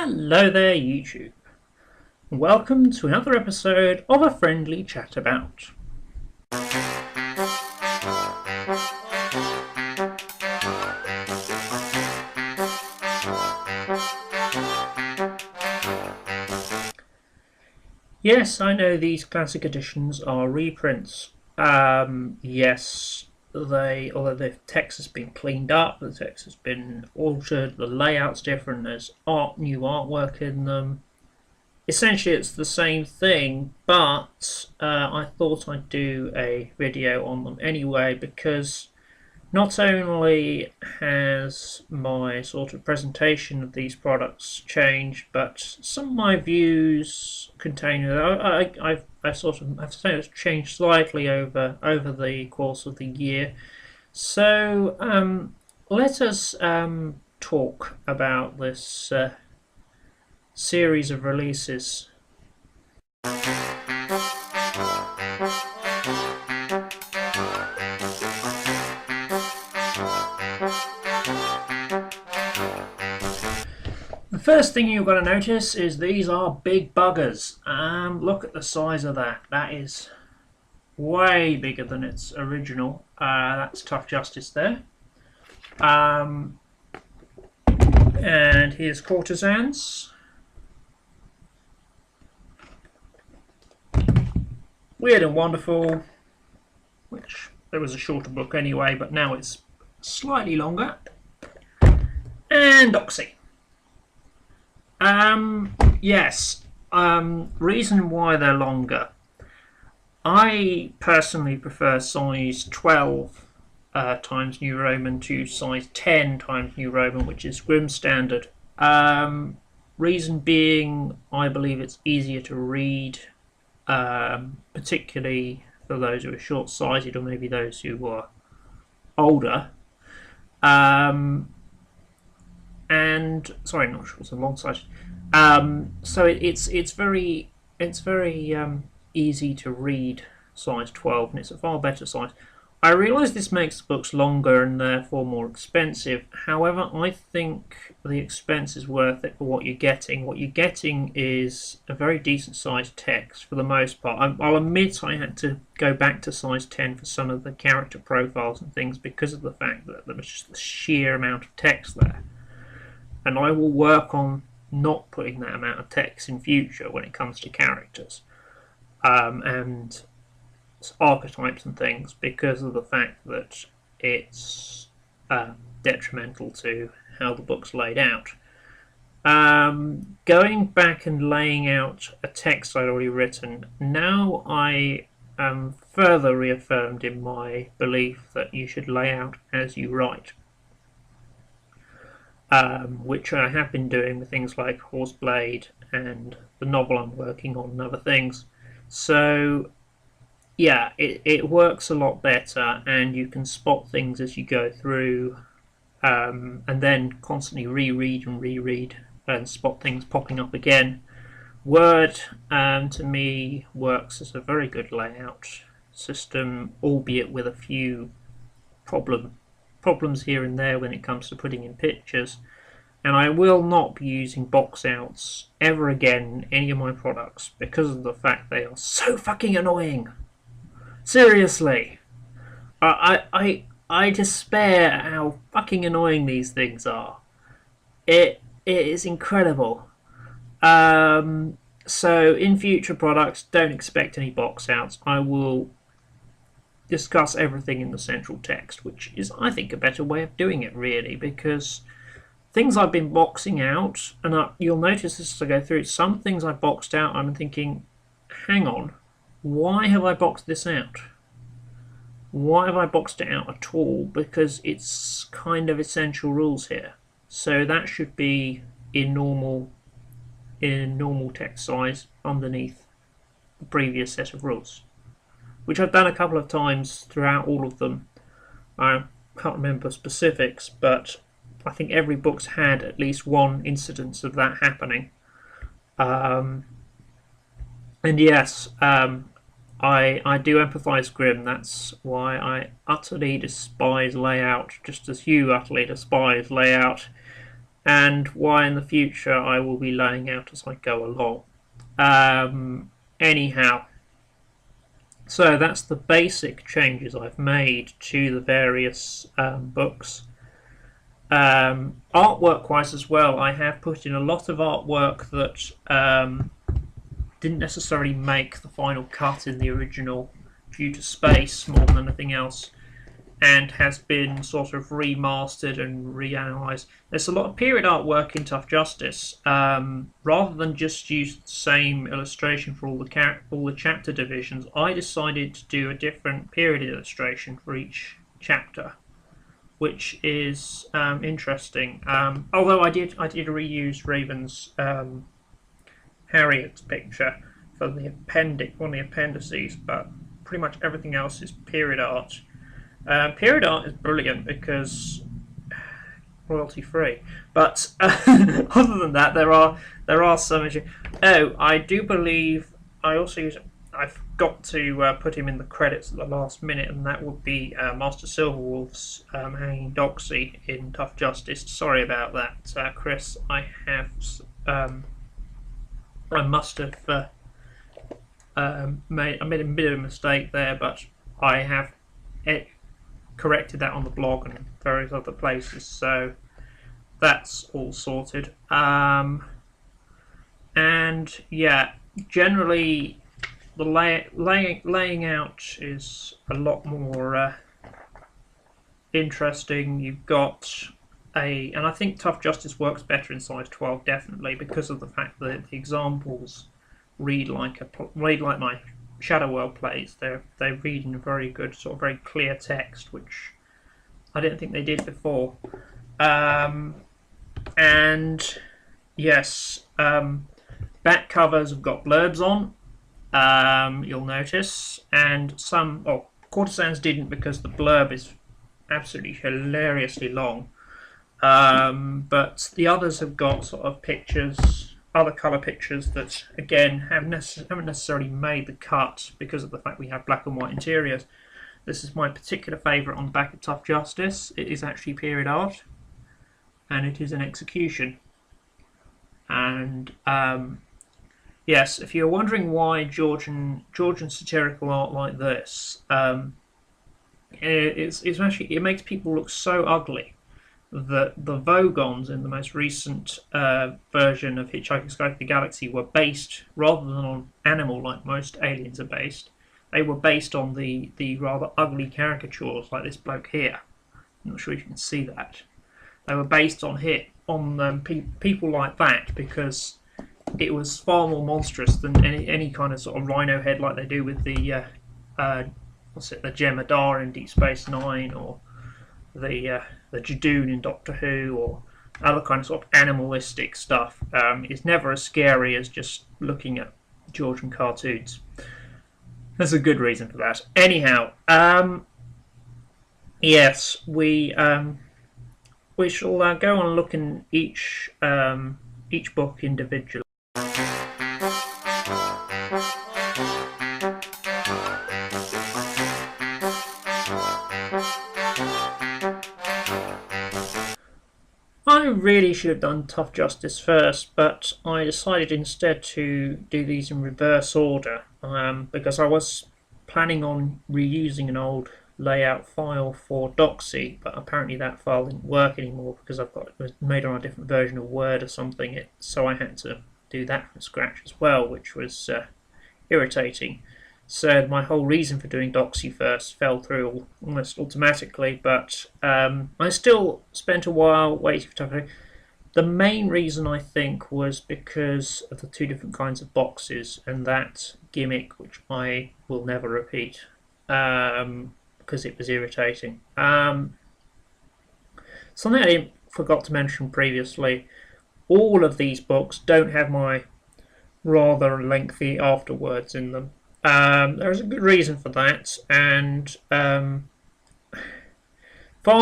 Hello there, YouTube. Welcome to another episode of A Friendly Chat About. Yes, I know these classic editions are reprints. Yes, although the text has been cleaned up, the text has been altered, the layout's different, there's new artwork in them. Essentially it's the same thing, but I thought I'd do a video on them anyway because not only has my sort of presentation of these products changed, but some of my views contain I've sort of I've changed slightly over the course of the year. So let us talk about this series of releases. The first thing you're going to notice is these are big buggers. Look at the size of that. That is way bigger than its original. That's Tough Justice there. And here's Courtesans. Weird and Wonderful, which there was a shorter book anyway, but now it's slightly longer. And Oxy. Yes, reason why they're longer. I personally prefer size 12 times New Roman to size 10 times New Roman, which is Grimm standard. Reason being, I believe it's easier to read, particularly for those who are short-sighted or maybe those who are older. And sorry, not short, so long-sighted. So it's very easy to read size 12, and it's a far better size. I realise this makes the books longer and therefore more expensive. However, I think the expense is worth it for what you're getting. What you're getting is a very decent sized text for the most part. I'll admit I had to go back to size 10 for some of the character profiles and things because of the fact that there was just the sheer amount of text there. And I will work on not putting that amount of text in future when it comes to characters and archetypes and things, because of the fact that it's detrimental to how the book's laid out. Going back and laying out a text I'd already written, now I am further reaffirmed in my belief that you should lay out as you write. Which I have been doing with things like Horseblade and the novel I'm working on and other things. So yeah, it works a lot better, and you can spot things as you go through, and then constantly reread and spot things popping up again. Word, to me, works as a very good layout system, albeit with a few problems here and there when it comes to putting in pictures. And I will not be using box outs ever again in any of my products because of the fact they are so fucking annoying. Seriously, I despair how fucking annoying these things are. It is incredible. So in future products, don't expect any box outs. I will discuss everything in the central text, which is, I think, a better way of doing it, really, because things I've been boxing out, and you'll notice this as I go through, some things I boxed out, I'm thinking, hang on, why have I boxed this out? Why have I boxed it out at all? Because it's kind of essential rules here. So that should be in normal text size underneath the previous set of rules, which I've done a couple of times throughout all of them. I can't remember specifics, but I think every book's had at least one incidence of that happening. And yes, I do empathise Grimm. That's why I utterly despise layout, just as you utterly despise layout. and why in the future I will be laying out as I go along. Anyhow, so that's the basic changes I've made to the various books. Artwork-wise as well, I have put in a lot of artwork that didn't necessarily make the final cut in the original due to space more than anything else, and has been sort of remastered and reanalyzed. There's a lot of period artwork in Tough Justice. Rather than just use the same illustration for all the chapter divisions, I decided to do a different period illustration for each chapter, which is interesting. Although I did reuse Raven's Harriet's picture for the appendix, one of the appendices, but pretty much everything else is period art. Period art is brilliant because royalty free, but other than that, there are some issues. Oh, I do believe I also use. I've got to put him in the credits at the last minute, and that would be Master Silverwolf's hanging Doxy in Tough Justice. Sorry about that, Chris. I must have made a bit of a mistake there, but I have corrected that on the blog and various other places, so that's all sorted. And yeah, generally the laying out is a lot more interesting. You've got and I think Tough Justice works better in size 12, definitely, because of the fact that the examples read like my Shadow World plays. They read in a very good, sort of very clear text, which I didn't think they did before. And yes, back covers have got blurbs on. You'll notice, and some Courtesans didn't because the blurb is absolutely hilariously long. But the others have got sort of pictures, other colour pictures that again haven't necessarily made the cut because of the fact we have black and white interiors. This is my particular favourite on the back of Tough Justice. It is actually period art, and it is an execution. And yes, if you're wondering why Georgian satirical art like this, it's actually, it makes people look so ugly that the Vogons in the most recent version of Hitchhiker's Guide to the Galaxy were based, rather than on animal like most aliens are based, they were based on the rather ugly caricatures like this bloke here. I'm not sure if you can see that. They were based on people like that because it was far more monstrous than any kind of sort of rhino head like they do with the the Jem'Hadar in Deep Space Nine, or the Jadoon in Doctor Who, or other kind of sort of animalistic stuff. It's never as scary as just looking at Georgian cartoons. There's a good reason for that. Anyhow, yes, we shall go on looking each book individually. I really should have done Tough Justice first, but I decided instead to do these in reverse order because I was planning on reusing an old layout file for Doxy, but apparently that file didn't work anymore because it was made on a different version of Word or something, so I had to do that from scratch as well, which was irritating. So my whole reason for doing Doxy first fell through almost automatically, but I still spent a while waiting for Tough. The main reason, I think, was because of the two different kinds of boxes and that gimmick, which I will never repeat because it was irritating. Something I forgot to mention previously, all of these books don't have my rather lengthy afterwords in them. There's a good reason for that, and far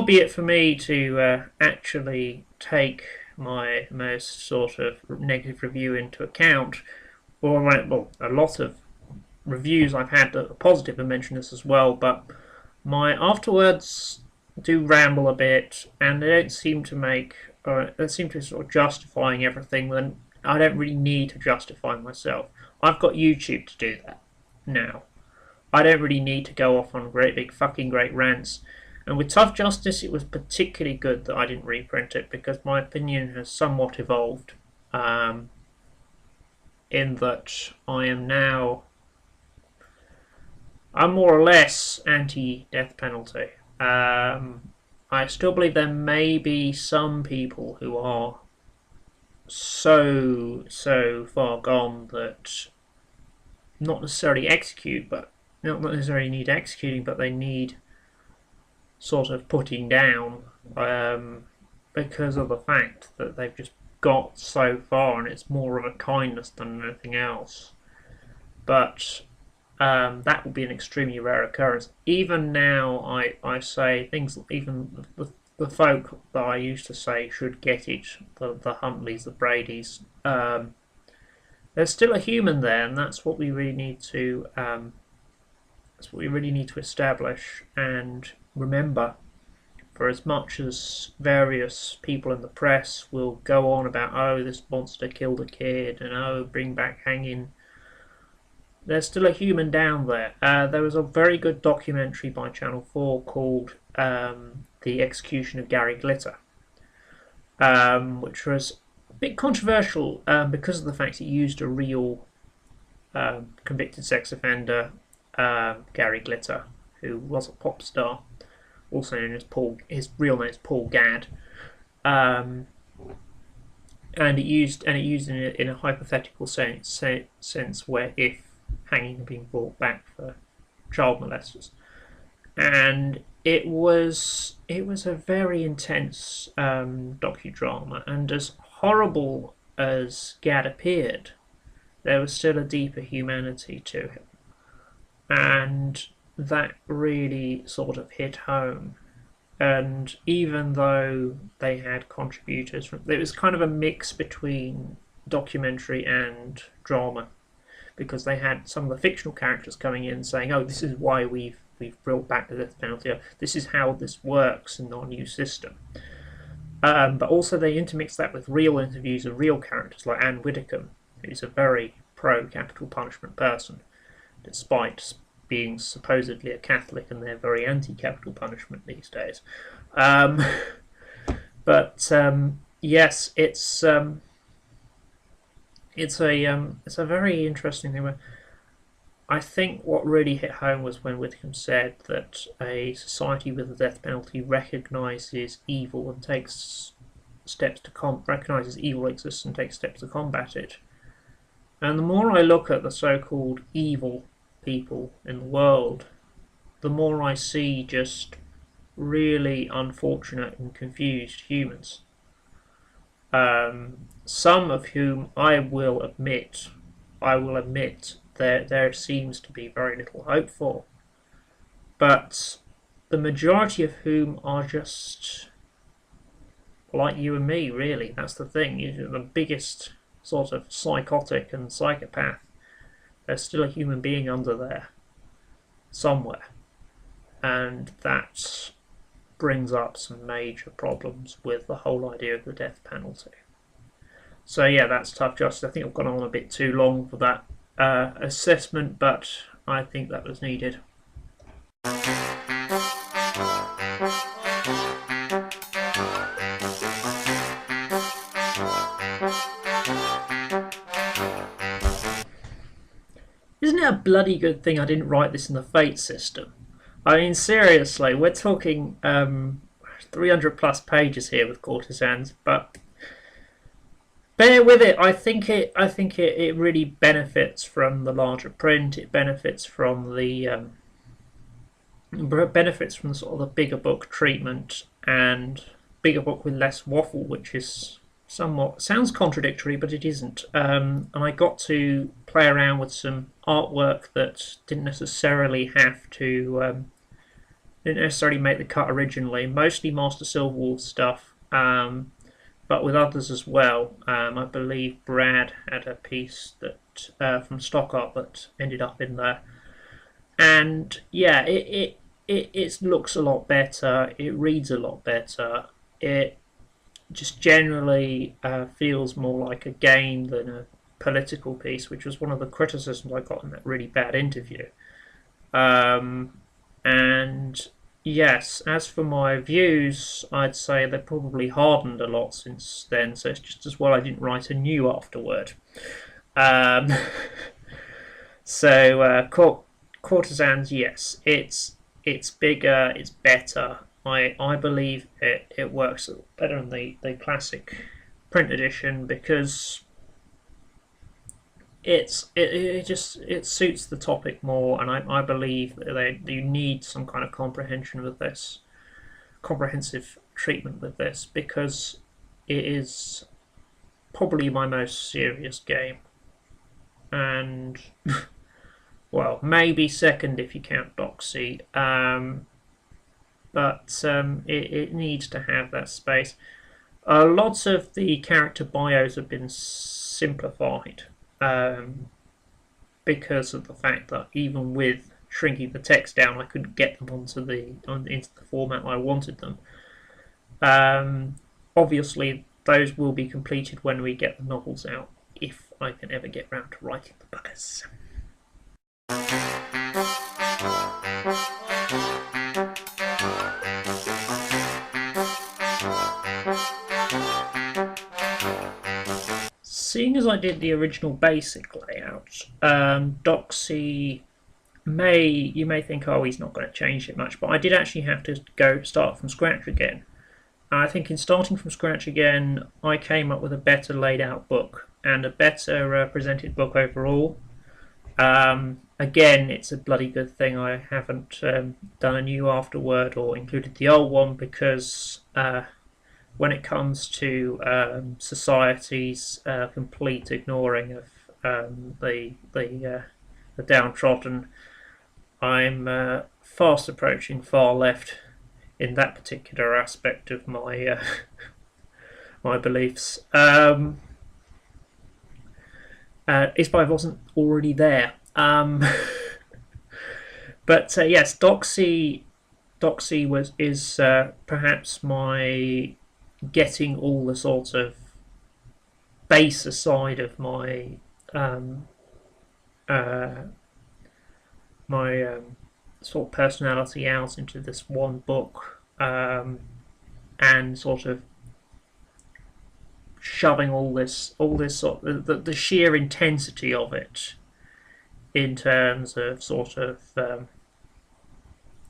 be it for me to actually take my most sort of negative review into account, or well, a lot of reviews I've had that are positive have mentioned this as well, but my afterwords do ramble a bit, and they don't seem to make they seem to be sort of justifying everything when I don't really need to justify myself. I've got YouTube to do that now. I don't really need to go off on great big fucking great rants. And with Tough Justice, it was particularly good that I didn't reprint it because my opinion has somewhat evolved. In that I'm more or less anti-death penalty. I still believe there may be some people who are so far gone that not necessarily not necessarily need executing, but they need sort of putting down because of the fact that they've just got so far, and it's more of a kindness than anything else. But that would be an extremely rare occurrence. Even now, I say things, even the folk that I used to say should get it, the Huntleys, the Bradys, there's still a human there, and that's what we really need to establish and remember. For as much as various people in the press will go on about, oh, this monster killed a kid, and oh, bring back hanging, there's still a human down there. There was a very good documentary by Channel 4 called The Execution of Gary Glitter, which was a bit controversial because of the fact it used a real convicted sex offender, Gary Glitter, who was a pop star, also known as Paul. His real name is Paul Gadd, and it used in a hypothetical sense where if hanging had been brought back for child molesters, and it was a very intense docudrama, and as horrible as Gadd appeared, there was still a deeper humanity to him, and that really sort of hit home. And even though they had contributors it was kind of a mix between documentary and drama, because they had some of the fictional characters coming in saying, oh, this is why we've brought back the death penalty, this is how this works in our new system. But also they intermixed that with real interviews of real characters like Anne Widdecombe, who's a very pro-capital punishment person, despite being supposedly a Catholic, and they're very anti-capital punishment these days. Yes, it's a very interesting thing. I think what really hit home was when Widdecombe said that a society with the death penalty recognises evil and takes steps to recognises evil exists and takes steps to combat it. And the more I look at the so-called evil people in the world, the more I see just really unfortunate and confused humans. Some of whom I will admit there seems to be very little hope for. But the majority of whom are just like you and me, really. That's the thing. You're the biggest sort of psychotic and psychopath. There's still a human being under there somewhere, and that brings up some major problems with the whole idea of the death penalty. So yeah, that's Tough Justice. I think I've gone on a bit too long for that assessment, but I think that was needed. Isn't it a bloody good thing I didn't write this in the Fate system? I mean, seriously, we're talking 300 plus pages here with Courtesans, but bear with it. I think it really benefits from the larger print. It benefits from the sort of the bigger book treatment, and bigger book with less waffle, which is somewhat sounds contradictory, but it isn't. And I got to play around with some artwork that didn't necessarily make the cut originally. Mostly Master Silverwolf stuff, but with others as well. I believe Brad had a piece that from Stock Art that ended up in there, and yeah, it looks a lot better. It reads a lot better. just generally feels more like a game than a political piece, which was one of the criticisms I got in that really bad interview. And yes, as for my views, I'd say they've probably hardened a lot since then, so it's just as well I didn't write a new afterword. Um, Courtesans, yes, it's bigger, it's better. I believe it works better than the classic print edition because it suits the topic more, and I believe that you need some kind of comprehension with this, comprehensive treatment with this, because it is probably my most serious game, and well, maybe second if you count Doxy, but it needs to have that space. Lots of the character bios have been simplified because of the fact that even with shrinking the text down, I couldn't get them into the format I wanted them. Obviously, those will be completed when we get the novels out, if I can ever get round to writing the buggers. Seeing as I did the original basic layout, Doxy you may think, oh, he's not going to change it much, but I did actually have to start from scratch again. I think in starting from scratch again, I came up with a better laid out book and a better presented book overall. Again, it's a bloody good thing I haven't done a new afterword or included the old one, because when it comes to society's complete ignoring of the downtrodden, I'm fast approaching far left in that particular aspect of my my beliefs. If I wasn't already there. But yes, Doxy is perhaps my getting all the sort of baser side of my sort of personality out into this one book, and sort of shoving all this sort of the sheer intensity of it in terms of sort of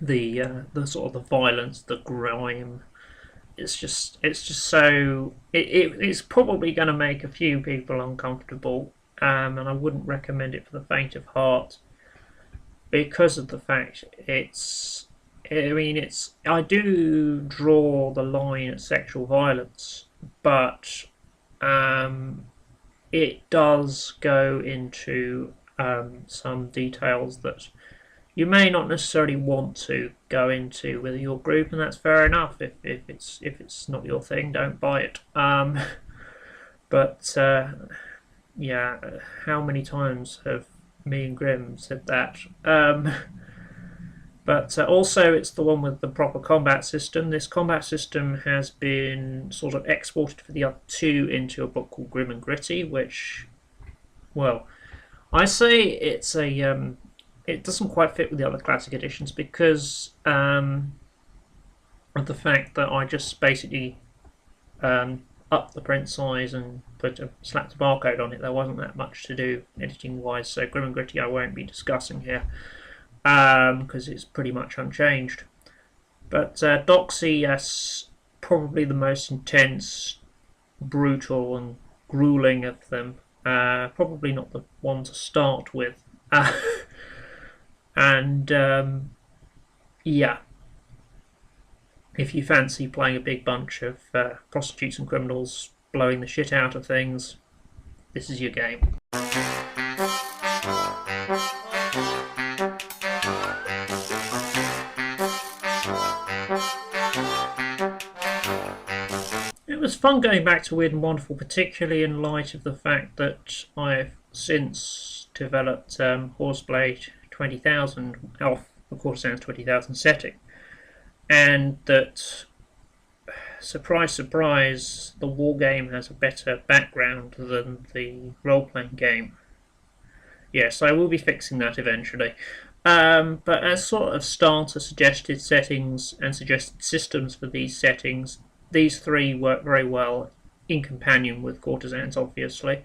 the sort of the violence, the grime. It's just so it's probably going to make a few people uncomfortable, and I wouldn't recommend it for the faint of heart, because of the fact I do draw the line at sexual violence, but it does go into some details that you may not necessarily want to go into with your group, and that's fair enough. If it's not your thing, don't buy it. But yeah, how many times have me and Grim said that? But also, it's the one with the proper combat system. This combat system has been sort of exported for the other two into a book called Grim and Gritty, which, well, I say it's a it doesn't quite fit with the other classic editions because of the fact that I just basically upped the print size and slapped a barcode on it. There wasn't that much to do editing wise, so Grim and Gritty I won't be discussing here because it's pretty much unchanged. But Doxy, yes, probably the most intense, brutal and grueling of them. Probably not the one to start with. And yeah, if you fancy playing a big bunch of prostitutes and criminals blowing the shit out of things, this is your game. It was fun going back to Weird and Wonderful, particularly in light of the fact that I've since developed Horseblade 20,000 off the Courtesans 20,000 setting, and that surprise, surprise, the war game has a better background than the role-playing game. Yes, I will be fixing that eventually. But as sort of starter suggested settings and suggested systems for these settings, these three work very well in companion with Courtesans, obviously.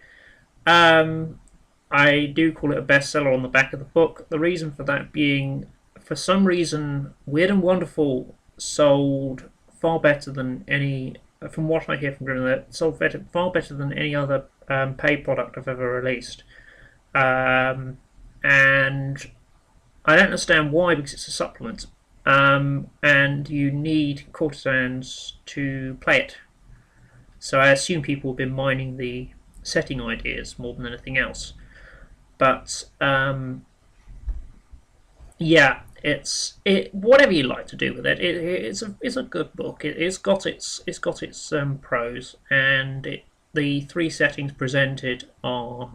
I do call it a bestseller on the back of the book. The reason for that being, for some reason, Weird and Wonderful sold far better than any, from what I hear from Grimmer, sold far better than any other paid product I've ever released. And I don't understand why, because it's a supplement. And you need Courtesans to play it. So I assume people have been mining the setting ideas more than anything else. But yeah, whatever you like to do with it. It's a good book. It's got its pros, and the three settings presented are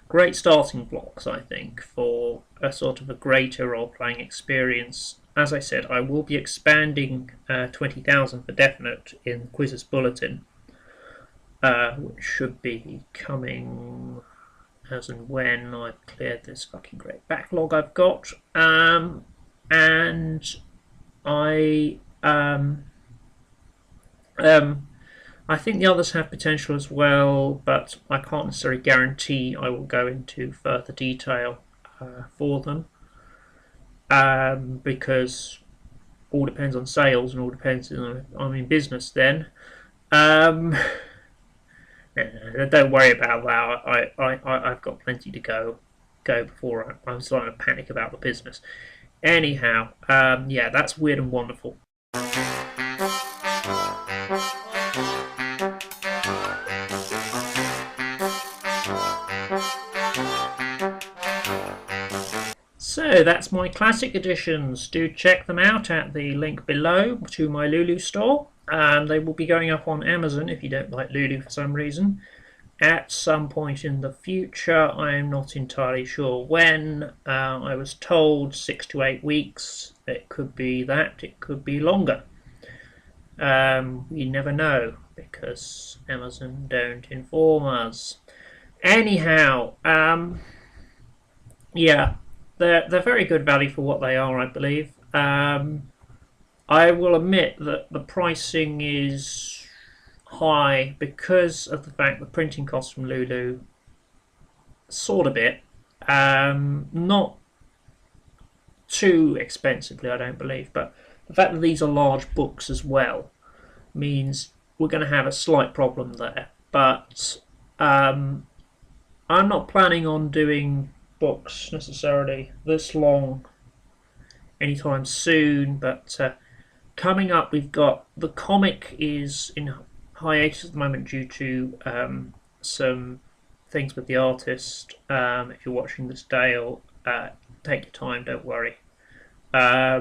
great starting blocks, I think, for a sort of a greater role-playing experience. As I said, I will be expanding 20,000 for definite in Quizzes Bulletin, which should be coming as and when I've cleared this fucking great backlog I've got. And I think the others have potential as well, but I can't necessarily guarantee I will go into further detail for them, because all depends on sales and all depends on I'm in business then. Don't worry about that. I've got plenty to go before I'm starting to panic about the business. Anyhow, yeah, that's Weird and Wonderful. So that's my classic editions. Do check them out at the link below to my Lulu store. They will be going up on Amazon if you don't like Lulu for some reason at some point in the future. I am not entirely sure when. I was told 6 to 8 weeks. It could be that, it could be longer. We never know because Amazon don't inform us. Anyhow, yeah, they're very good value for what they are, I believe. I will admit that the pricing is high because of the fact the printing costs from Lulu soared a bit. Not too expensively, I don't believe, but the fact that these are large books as well means we're going to have a slight problem there. But I'm not planning on doing books necessarily this long anytime soon, but coming up we've got the comic is in hiatus at the moment due to some things with the artist. If you're watching this, Dale, take your time, don't worry. But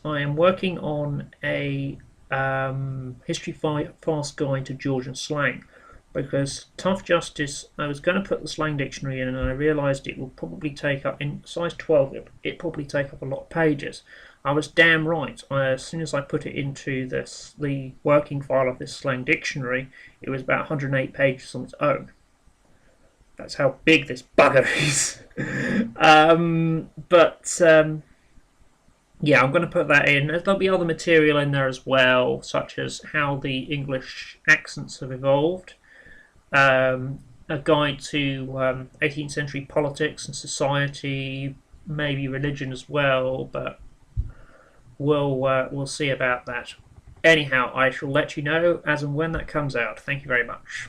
I am working on a history fast guide to Georgian slang, because Tough Justice, I was going to put the slang dictionary in and I realised it will probably take up, in size 12, it probably take up a lot of pages. I was damn right. As soon as I put it into the working file of this slang dictionary, it was about 108 pages on its own. That's how big this bugger is. Yeah, I'm going to put that in. There'll be other material in there as well, such as how the English accents have evolved. A guide to 18th century politics and society, maybe religion as well, but we'll see about that. Anyhow, I shall let you know as and when that comes out. Thank you very much.